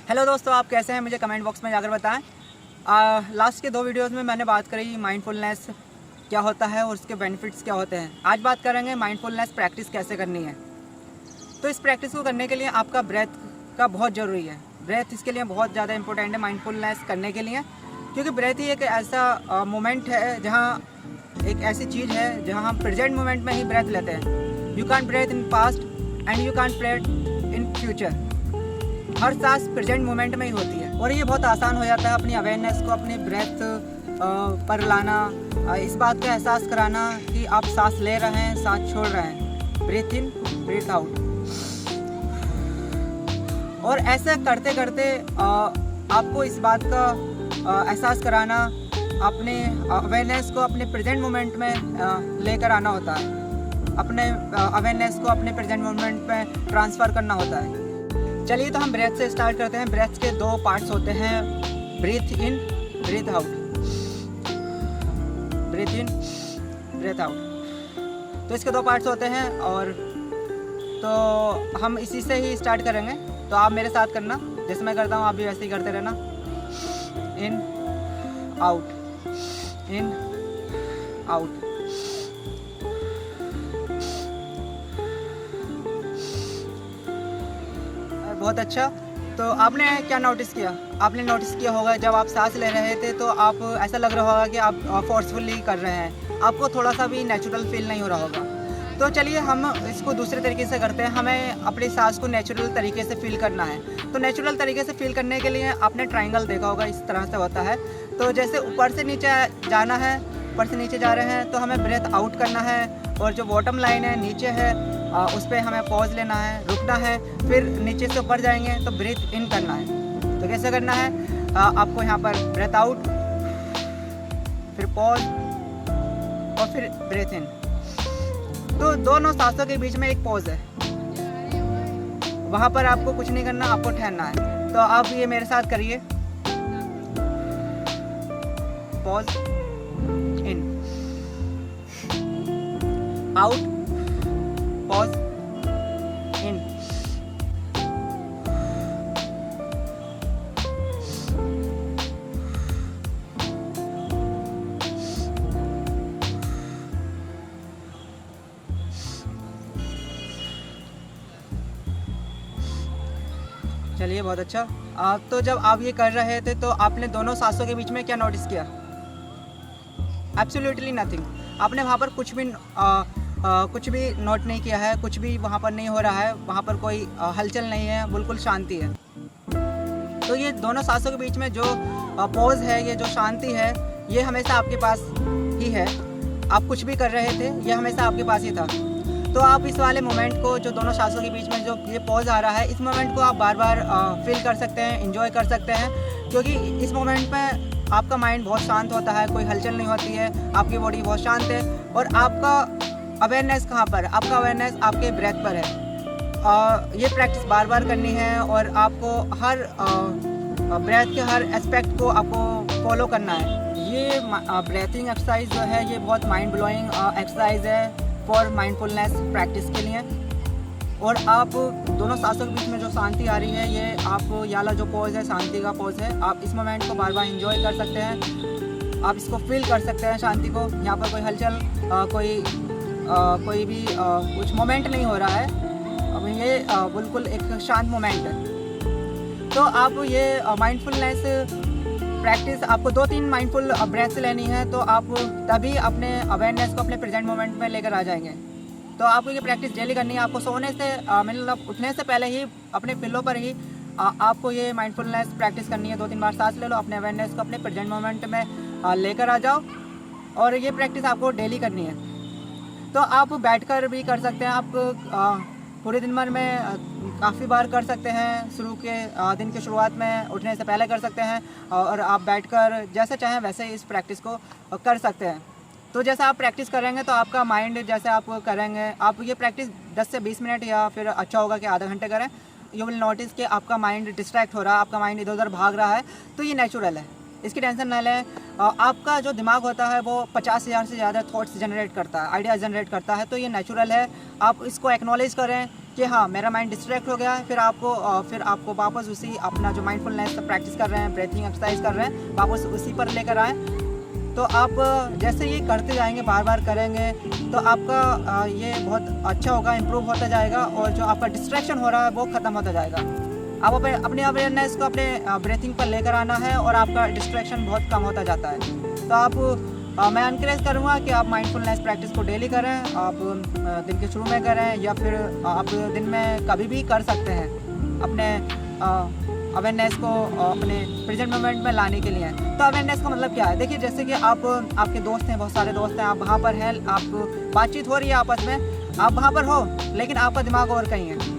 Hello दोस्तों, आप कैसे हैं? मुझे कमेंट बॉक्स में जाकर बताएं। लास्ट के 2 वीडियोस में मैंने बात करी माइंडफुलनेस क्या होता है और उसके बेनिफिट्स क्या होते हैं। आज बात करेंगे माइंडफुलनेस प्रैक्टिस कैसे करनी है। तो इस प्रैक्टिस को करने के लिए आपका ब्रेथ का बहुत ज़रूरी है। ब्रेथ इसके लिए बहुत ज़्यादा इंपॉर्टेंट है माइंडफुलनेस करने के लिए, क्योंकि ब्रेथ ही एक ऐसा मोमेंट है जहाँ एक ऐसी चीज़ है जहाँ हम प्रेजेंट मोमेंट में ही ब्रेथ लेते हैं। You can breath in past and you can breath in future. हर सांस प्रेजेंट मोमेंट में ही होती है और ये बहुत आसान हो जाता है अपनी अवेयरनेस को अपनी ब्रेथ पर लाना, इस बात का एहसास कराना कि आप सांस ले रहे हैं, सांस छोड़ रहे हैं, ब्रीथ इन ब्रीथ आउट। और ऐसा करते करते आपको इस बात का एहसास कराना, अपने अवेयरनेस को अपने प्रेजेंट मोमेंट में लेकर आना होता है, अपने अवेयरनेस को अपने प्रेजेंट मोमेंट में ट्रांसफ़र करना होता है। चलिए तो हम ब्रेथ से स्टार्ट करते हैं। ब्रेथ के 2 पार्ट्स होते हैं, ब्रीथ इन ब्रीथ आउट, ब्रीथ इन ब्रीथ आउट। तो इसके 2 पार्ट्स होते हैं और तो हम इसी से ही स्टार्ट करेंगे। तो आप मेरे साथ करना, जैसे मैं करता हूँ आप भी वैसे ही करते रहना। In out, in out. बहुत अच्छा। तो आपने क्या नोटिस किया? आपने नोटिस किया होगा जब आप सांस ले रहे थे तो आप ऐसा लग रहा होगा कि आप फोर्सफुली कर रहे हैं, आपको थोड़ा सा भी नेचुरल फील नहीं हो रहा होगा। तो चलिए हम इसको दूसरे तरीके से करते हैं। हमें अपनी सांस को नेचुरल तरीके से फील करना है। तो नेचुरल तरीके से फील करने के लिए आपने ट्रायंगल देखा होगा, इस तरह से होता है। तो जैसे ऊपर से नीचे जाना है, ऊपर से नीचे जा रहे हैं तो हमें ब्रेथ आउट करना है, और जो बॉटम लाइन है नीचे है उस पर हमें पॉज लेना है, रुकना है, फिर नीचे से ऊपर जाएंगे तो ब्रीथ इन करना है। तो कैसे करना है? आपको यहाँ पर ब्रेथ आउट, फिर पॉज और फिर ब्रीथ इन। तो दोनों सांसों के बीच में एक पॉज है, वहाँ पर आपको कुछ नहीं करना, आपको ठहरना है। तो आप ये मेरे साथ करिए, पॉज, इन, आउट, पॉज, इन। चलिए बहुत अच्छा। तो जब आप ये कर रहे थे तो आपने दोनों सांसों के बीच में क्या नोटिस किया? Absolutely nothing. आपने वहाँ पर कुछ भी नोट नहीं किया है, कुछ भी वहाँ पर नहीं हो रहा है, वहाँ पर कोई हलचल नहीं है, बिल्कुल शांति है। तो ये दोनों सांसों के बीच में जो पॉज है, ये जो शांति है, ये हमेशा आपके पास ही है। आप कुछ भी कर रहे थे, ये हमेशा आपके पास ही था। तो आप इस वाले मोमेंट को, जो दोनों सांसों के बीच में जो ये पॉज आ रहा है, इस मोमेंट को आप बार बार फील कर सकते हैं, एंजॉय कर सकते हैं, क्योंकि इस मोमेंट में आपका माइंड बहुत शांत होता है, कोई हलचल नहीं होती है, आपकी बॉडी बहुत शांत है और आपका अवेयरनेस कहाँ पर? आपका अवेयरनेस आपके ब्रेथ पर है। ये प्रैक्टिस बार बार करनी है और आपको हर ब्रेथ के हर एस्पेक्ट को आपको फॉलो करना है। ये ब्रेथिंग एक्सरसाइज जो है, ये बहुत माइंड ब्लोइंग एक्सरसाइज है फॉर माइंडफुलनेस प्रैक्टिस के लिए। और आप दोनों सांसों के बीच में जो शांति आ रही है, ये आप ये वाला जो पॉज है, शांति का पॉज है, आप इस मोमेंट को बार बार एंजॉय कर सकते हैं, आप इसको फील कर सकते हैं शांति को। यहाँ पर कोई हलचल, कोई भी कुछ मोमेंट नहीं हो रहा है, अब ये बिल्कुल एक शांत मोमेंट है। तो आप ये माइंडफुलनेस प्रैक्टिस आपको 2-3 माइंडफुल ब्रेथ्स लेनी है, तो आप तभी अपने अवेयरनेस को अपने प्रेजेंट मोमेंट में लेकर आ जाएंगे। तो आपको ये प्रैक्टिस डेली करनी है। आपको सोने से मतलब उठने से पहले ही अपने पिलो पर ही आपको ये माइंडफुलनेस प्रैक्टिस करनी है। 2-3 बार सांस ले लो, अपने अवेयरनेस को अपने प्रेजेंट मोमेंट में लेकर आ जाओ, और ये प्रैक्टिस आपको डेली करनी है। तो आप बैठकर भी कर सकते हैं, आप पूरे दिन भर में काफ़ी बार कर सकते हैं। दिन के शुरुआत में उठने से पहले कर सकते हैं, और आप बैठकर जैसे चाहें वैसे इस प्रैक्टिस को कर सकते हैं। तो जैसे आप प्रैक्टिस करेंगे तो आपका माइंड, जैसे आप करेंगे, आप ये प्रैक्टिस 10 से 20 मिनट या फिर अच्छा होगा कि आधा घंटे करें, यू विल नोटिस कि आपका माइंड डिस्ट्रैक्ट हो रहा है, आपका माइंड इधर उधर भाग रहा है। तो ये नेचुरल है, इसकी टेंशन ना लें। आपका जो दिमाग होता है वो 50,000 से ज़्यादा थॉट्स जनरेट करता है, आइडियाज़ जनरेट करता है, तो ये नेचुरल है। आप इसको एक्नॉलेज करें कि हाँ मेरा माइंड डिस्ट्रैक्ट हो गया है, फिर आपको वापस उसी अपना जो माइंडफुलनेस का प्रैक्टिस कर रहे हैं, ब्रीथिंग एक्सरसाइज कर रहे हैं, वापस उसी पर लेकर आए। तो आप जैसे ये करते जाएंगे, बार बार करेंगे, तो आपका ये बहुत अच्छा होगा, इम्प्रूव होता जाएगा और जो आपका डिस्ट्रैक्शन हो रहा है वो ख़त्म होता जाएगा। आप अपने अवेयरनेस को अपने ब्रीथिंग पर लेकर आना है और आपका डिस्ट्रैक्शन बहुत कम होता जाता है। तो आप मैं एनकरेज करूँगा कि आप माइंडफुलनेस प्रैक्टिस को डेली करें। आप दिन के शुरू में करें या फिर आप दिन में कभी भी कर सकते हैं, अपने अवेयरनेस को अपने प्रेजेंट मोमेंट में लाने के लिए। तो अवेयरनेस का मतलब क्या है? देखिए, जैसे कि आपके दोस्त हैं, बहुत सारे दोस्त हैं, आप वहाँ पर हैं, आप बातचीत हो रही है आपस में, आप वहाँ पर हो लेकिन आपका दिमाग और कहीं है।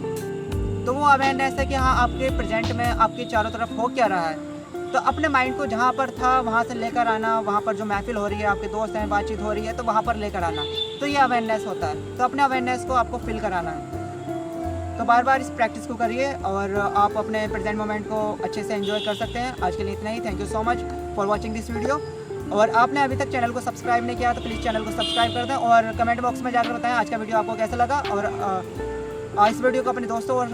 तो वो अवेयरनेस है कि हाँ आपके प्रेजेंट में आपके चारों तरफ हो क्या रहा है। तो अपने माइंड को जहाँ पर था वहाँ से लेकर आना, वहाँ पर जो महफिल हो रही है, आपके दोस्त हैं, बातचीत हो रही है, तो वहाँ पर लेकर आना। तो ये अवेयरनेस होता है। तो अपने अवेयरनेस को आपको फील कराना है। तो बार बार इस प्रैक्टिस को करिए और आप अपने प्रेजेंट मोमेंट को अच्छे से एंजॉय कर सकते हैं। आज के लिए इतना ही। Thank you so much for watching this video. और आपने अभी तक चैनल को सब्सक्राइब नहीं किया तो प्लीज़ चैनल को सब्सक्राइब कर दें और कमेंट बॉक्स में जाकर बताएं आज का वीडियो आपको कैसा लगा। और इस वीडियो को अपने दोस्तों और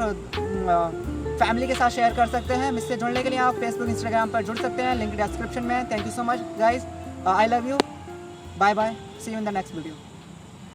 फैमिली के साथ शेयर कर सकते हैं। मुझसे जुड़ने के लिए आप फेसबुक, इंस्टाग्राम पर जुड़ सकते हैं, लिंक डिस्क्रिप्शन में। Thank you so much guys, I love you, bye bye, see you in the next video.